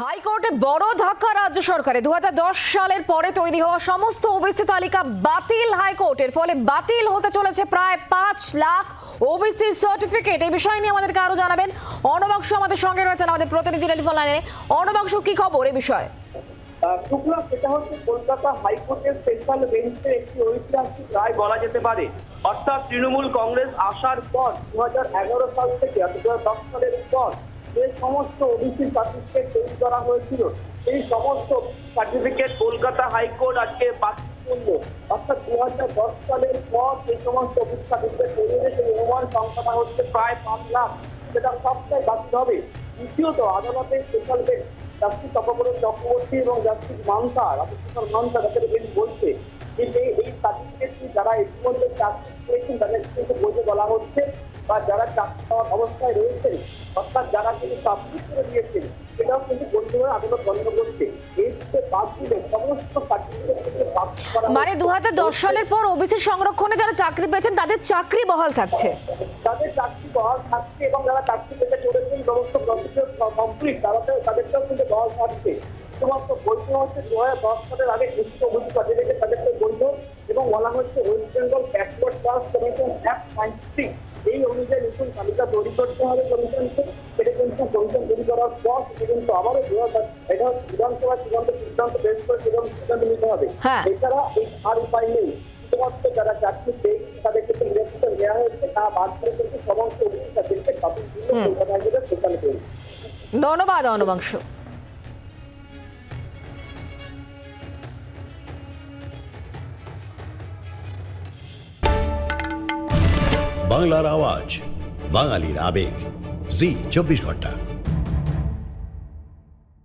হাইকোর্টে বড় ধাক্কা রাজ্য সরকারে 2010 সালের পরে তৈরি হওয়া সমস্ত ওবিসি তালিকা বাতিল হাইকোর্টের ফলে বাতিল হতে চলেছে প্রায় 5 লাখ ওবিসি সার্টিফিকেট। এই বিষয় নিয়ে আমাদেরকে আরো জানাবেন অর্ণবাংশু আমাদের সঙ্গে রয়েছেন আমাদের প্রতিনিধি টেলিফোন লাইনে। অর্ণবাংশু, কি খবর এই বিষয়ে? শুক্লা, সেটা হচ্ছে কলকাতা হাইকোর্টের সেন্ট্রাল বেঞ্চের একটি ঐতিহাসিক রায় বলা যেতে পারে। অর্থাৎ তৃণমূল কংগ্রেস আসার পর 2011 সাল থেকে 2010 সালের পর যে সমস্ত ওবিসি সার্টিফিকেট তৈরি করা হয়েছিল সেই সমস্ত সার্টিফিকেট কলকাতা হাইকোর্ট আজকে বাতিল করলো। অর্থাৎ 2010 সালের পর সেই সমস্ত ওবিসি সার্টিফিকেট তৈরি হয়েছে অনুমান সংখ্যাটা হচ্ছে প্রায় 5 লাখ, সেটা সবটাই বাতিল হবে। দ্বিতীয়ত আদালতের স্পেশাল বেঞ্চ জাস্টিস অপকরণ চক্রবর্তী এবং জাস্টিস মানসা তাদের বেঞ্চ বলছে যে এই সার্টিফিকেটটি যারা ইতিমধ্যে চাকরি পেয়েছেন তাদের কিন্তু বইতে বলা হচ্ছে, বা যারা চাকরি পাওয়ার অবস্থায় রয়েছেন অর্থাৎ যারা কিন্তু সাবমিট করে দিয়েছেন সেটাও কিন্তু বৈধ হয়ে আদালত বন্ধ করছে। এই ক্ষেত্রে বাদ দিলে সমস্ত সার্টিফিকেট থেকে বাদ করা মানে 2010 সালের পর ওবিসি সংরক্ষণে যারা চাকরি পেয়েছেন তাদের চাকরি বহাল থাকছে, তাদের চাকরি বহাল থাকছে এবং যারা চাকরি পেতে চলেছেন সমস্ত প্রসিডিওর কমপ্লিট তাদেরটাও কিন্তু বহাল থাকছে। শুধুমাত্র বৈধ হচ্ছে 2010 সালের আগে ঘোষিত ওবিসি সার্টিফিকেট তাদেরকে বৈধ, এবং বলা হচ্ছে West Bengal backward class commission act 96 এই অনুযায়ী নতুন তালিকা তৈরি করতে হবে কমিশনকে। সেটা কিন্তু কমিশন তৈরি করার পর সেটা কিন্তু আবারও এটা বিধানসভা চূড়ান্ত সিদ্ধান্ত বেশ করে সেরকম সিদ্ধান্ত নিতে হবে। এছাড়া এই আর উপায় নেই, শুধুমাত্র যারা চাকরি পেয়েছে তাদের ক্ষেত্রে নিরাপত্তা দেওয়া হয়েছে তা বাদ করে কিন্তু সমস্ত ওবিসি সার্টিফিকেট বাতিল দিলে কলকাতা হাইকোর্টের সেখানে তৈরি। ধন্যবাদ অর্ণবাংশু। বাংলার আওয়াজ, বাঙালির আবেগ, জি 24 ঘন্টা।